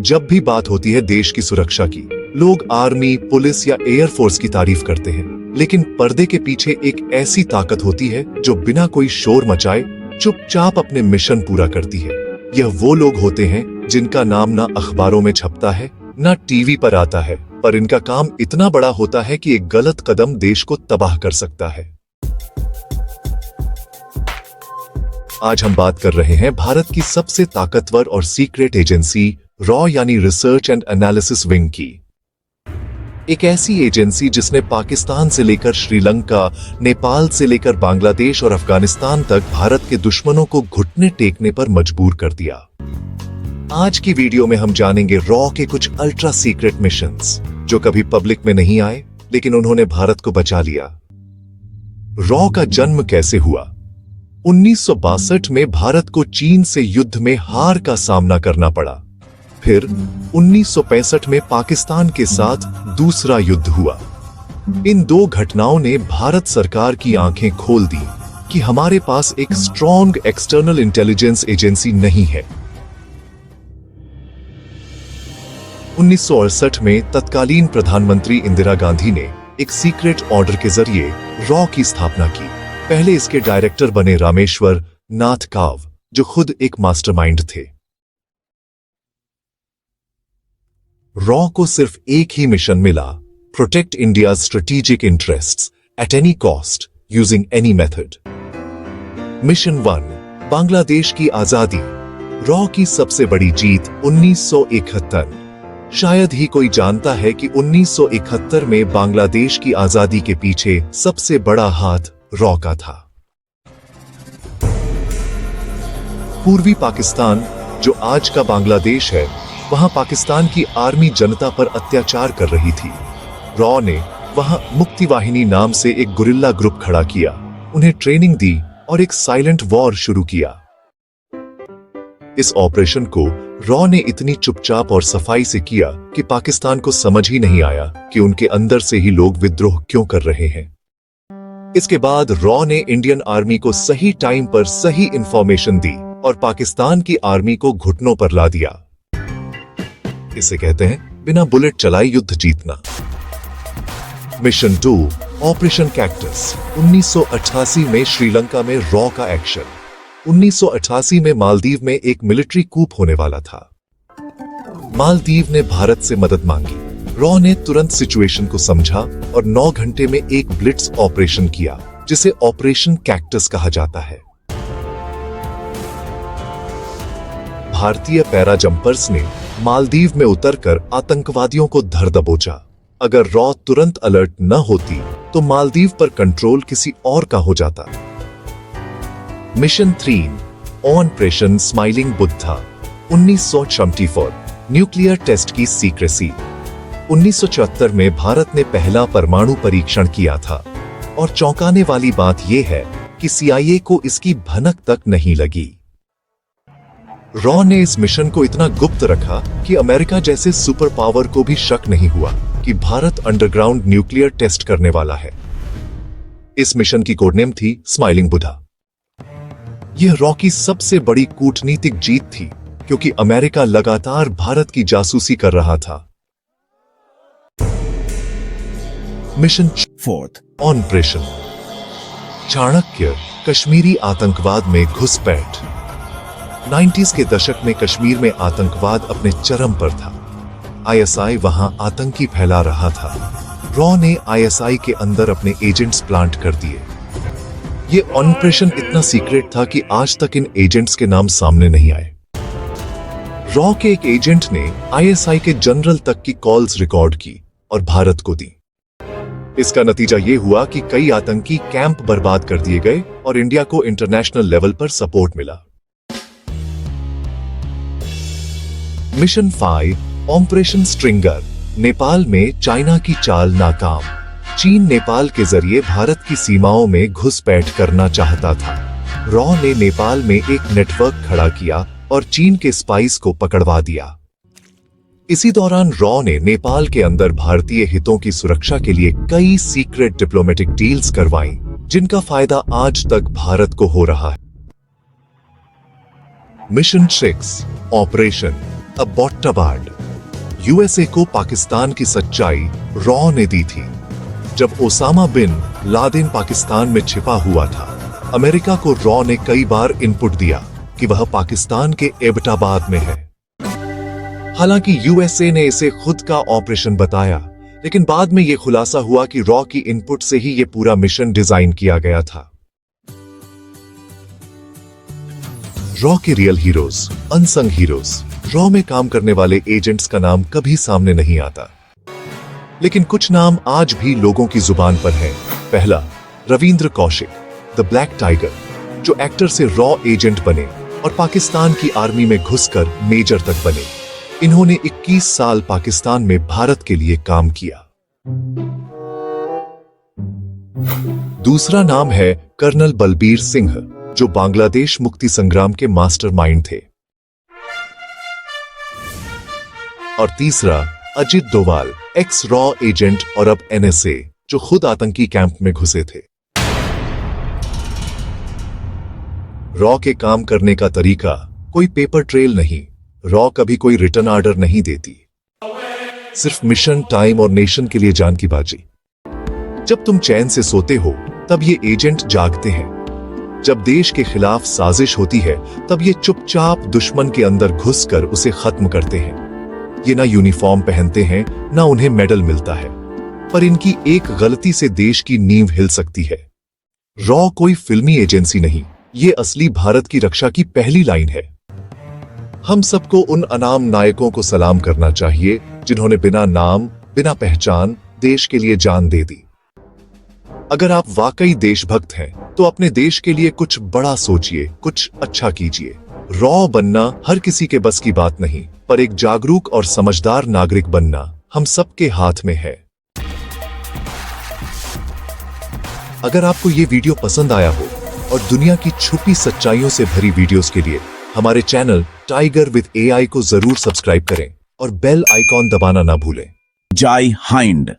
जब भी बात होती है देश की सुरक्षा की, लोग आर्मी, पुलिस या एयरफोर्स की तारीफ करते हैं, लेकिन पर्दे के पीछे एक ऐसी ताकत होती है जो बिना कोई शोर मचाए चुपचाप अपने मिशन पूरा करती है। यह वो लोग होते हैं जिनका नाम ना अखबारों में छपता है, ना टीवी पर आता है, पर इनका काम इतना बड़ा होता है कि एक गलत कदम देश को तबाह कर सकता है। आज हम बात कर रहे हैं भारत की सबसे ताकतवर और सीक्रेट एजेंसी रॉ यानी रिसर्च एंड एनालिसिस विंग की। एक ऐसी एजेंसी जिसने पाकिस्तान से लेकर श्रीलंका, नेपाल से लेकर बांग्लादेश और अफगानिस्तान तक भारत के दुश्मनों को घुटने टेकने पर मजबूर कर दिया। आज की वीडियो में हम जानेंगे रॉ के कुछ अल्ट्रा सीक्रेट मिशंस जो कभी पब्लिक में नहीं आए, लेकिन उन्होंने भारत को बचा लिया। रॉ का जन्म कैसे हुआ? 1962 में भारत को चीन से युद्ध में हार का सामना करना पड़ा। फिर 1965 में पाकिस्तान के साथ दूसरा युद्ध हुआ। इन दो घटनाओं ने भारत सरकार की आंखें खोल दी कि हमारे पास एक स्ट्रॉन्ग एक्सटर्नल इंटेलिजेंस एजेंसी नहीं है। 1968 में तत्कालीन प्रधानमंत्री इंदिरा गांधी ने एक सीक्रेट ऑर्डर के जरिए रॉ की स्थापना की। पहले इसके डायरेक्टर बने रामेश्वर नाथ काव, जो खुद एक मास्टरमाइंड थे। रॉ को सिर्फ एक ही मिशन मिला, protect India strategic interests at any cost using any method. Mission 1, Bangladesh की आजादी। रॉ की सबसे बड़ी जीत 1971। शायद ही कोई जानता है कि 1971 में बांग्लादेश की आजादी के पीछे सबसे बड़ा हाथ रॉ का था। पूर्वी पाकिस्तान, जो आज का बांग्लादेश है, वहां पाकिस्तान की आर्मी जनता पर अत्याचार कर रही थी। रॉ ने वहां मुक्ति वाहिनी नाम से एक गुरिल्ला ग्रुप खड़ा किया, उन्हें ट्रेनिंग दी और एक साइलेंट वॉर शुरू किया। इस ऑपरेशन को रॉ ने इतनी चुपचाप और सफाई से किया कि पाकिस्तान को समझ ही नहीं आया कि उनके अंदर से ही लोग विद्रोह क्यों कर रहे हैं। इसके बाद रॉ ने इंडियन आर्मी को सही टाइम पर सही इंफॉर्मेशन दी और पाकिस्तान की आर्मी को घुटनों पर ला दिया। इसे कहते हैं बिना बुलेट चलाए युद्ध जीतना। Mission 2, operation cactus. 1988 में श्रीलंका में रॉ का एक्शन। 1988 में मालदीव में एक मिलिट्री कूप होने वाला था। मालदीव ने भारत से मदद मांगी। रॉ ने तुरंत सिचुएशन को समझा और 9 घंटे में एक ब्लिट्स ऑपरेशन किया, जिसे ऑपरेशन कैक्टस कहा जाता है। भारतीय पैरा जंपर्स ने मालदीव में उतरकर आतंकवादियों को धर दबोचा। अगर रॉ तुरंत अलर्ट न होती तो मालदीव पर कंट्रोल किसी और का हो जाता। Mission 3, operation smiling Buddha. 1974, nuclear test की सीक्रेसी। 1974 में भारत ने पहला परमाणु परीक्षण किया था और चौंकाने वाली बात यह है कि CIA को इसकी भनक तक नहीं लगी। रॉ ने इस मिशन को इतना गुप्त रखा कि अमेरिका जैसे सुपर पावर को भी शक नहीं हुआ कि भारत अंडरग्राउंड न्यूक्लियर टेस्ट करने वाला है। इस मिशन की कोडनेम थी स्माइलिंग बुद्धा। यह रॉ की सबसे बड़ी कूटनीतिक जीत थी, क्योंकि अमेरिका लगातार भारत की जासूसी कर रहा था। Mission 4, operation Chanakya. कश्मीरी आतंकवाद में घुसपैठ। 90s के दशक में कश्मीर में आतंकवाद अपने चरम पर था। ISI वहां आतंकी फैला रहा था। रॉ ने ISI के अंदर अपने एजेंट्स प्लांट कर दिए। ये ऑपरेशन इतना सीक्रेट था कि आज तक इन एजेंट्स के नाम सामने नहीं आए। रॉ के एक एजेंट ने ISI के जनरल तक की कॉल्स रिकॉर्ड की और भारत को दी। इसका नतीजा ये हुआ कि कई आतंकी कैंप बर्बाद कर दिए गए और इंडिया को इंटरनेशनल लेवल पर सपोर्ट मिला। Mission 5, operation stringer. नेपाल में चाइना की चाल नाकाम। चीन नेपाल के जरिए भारत की सीमाओं में घुसपैठ करना चाहता था। रॉ ने नेपाल में एक नेटवर्क खड़ा किया और चीन के स्पाइस को पकड़वा दिया। इसी दौरान रॉ ने नेपाल के अंदर भारतीय हितों की सुरक्षा के लिए कई सीक्रेट डिप्लोमेटिक डील्स करवाई, जिनका फायदा आज तक भारत को हो रहा है। Mission 6, operation अब्बोट्टाबाद। यूएसए को पाकिस्तान की सच्चाई रॉ ने दी थी। जब ओसामा बिन लादेन पाकिस्तान में छिपा हुआ था, अमेरिका को रॉ ने कई बार इनपुट दिया कि वह पाकिस्तान के एबटाबाद में है। हालांकि यूएसए ने इसे खुद का ऑपरेशन बताया, लेकिन बाद में यह खुलासा हुआ कि रॉ की इनपुट से ही यह पूरा मिशन डिजाइन किया गया था। रॉ के real heroes, unsung heroes. Raw में काम करने वाले एजेंट्स का नाम कभी सामने नहीं आता, लेकिन कुछ नाम आज भी लोगों की जुबान पर हैं। पहला, Ravindra Kaushik, the black tiger, जो एक्टर से रॉ एजेंट बने और पाकिस्तान की आर्मी में घुसकर मेजर तक बने। इन्होंने 21 साल पाकिस्तान में भारत के लिए काम किया। दूसरा नाम है कर्नल बलबीर सिंह, जो बांग्लादेश मुक्ति संग्राम के मास्टरमाइंड थे। और तीसरा, Ajit Doval, x raw agent और अब एनएसए, जो खुद आतंकी कैंप में घुसे थे। रॉ के काम करने का तरीका कोई पेपर ट्रेल नहीं। रॉ कभी कोई रिटर्न ऑर्डर नहीं देती, सिर्फ मिशन, टाइम और नेशन के लिए जान की बाजी। जब तुम चैन से सोते हो तब ये एजेंट जागते हैं। जब देश के खिलाफ साजिश होती है तब ये चुपचाप दुश्मन के अंदर घुसकर उसे खत्म करते हैं। ये ना यूनिफॉर्म पहनते हैं, ना उन्हें मेडल मिलता है, पर इनकी एक गलती से देश की नींव हिल सकती है। रॉ कोई फिल्मी एजेंसी नहीं, ये असली भारत की रक्षा की पहली लाइन है। हम सबको उन अनाम नायकों को सलाम करना चाहिए जिन्होंने बिना नाम, बिना पहचान देश के लिए जान दे दी। अगर आप वाकई देशभक्त हैं तो अपने देश के लिए कुछ बड़ा सोचिए, कुछ अच्छा कीजिए। रॉ बनना हर किसी के बस की बात नहीं, पर एक जागरूक और समझदार नागरिक बनना हम सबके हाथ में है। अगर आपको ये वीडियो पसंद आया हो और दुनिया की छुपी सच्चाइयों से भरी वीडियोस के लिए हमारे चैनल टाइगर विद एआई को जरूर सब्सक्राइब करें और बेल आइकॉन दबाना ना भूलें। जय हिंद।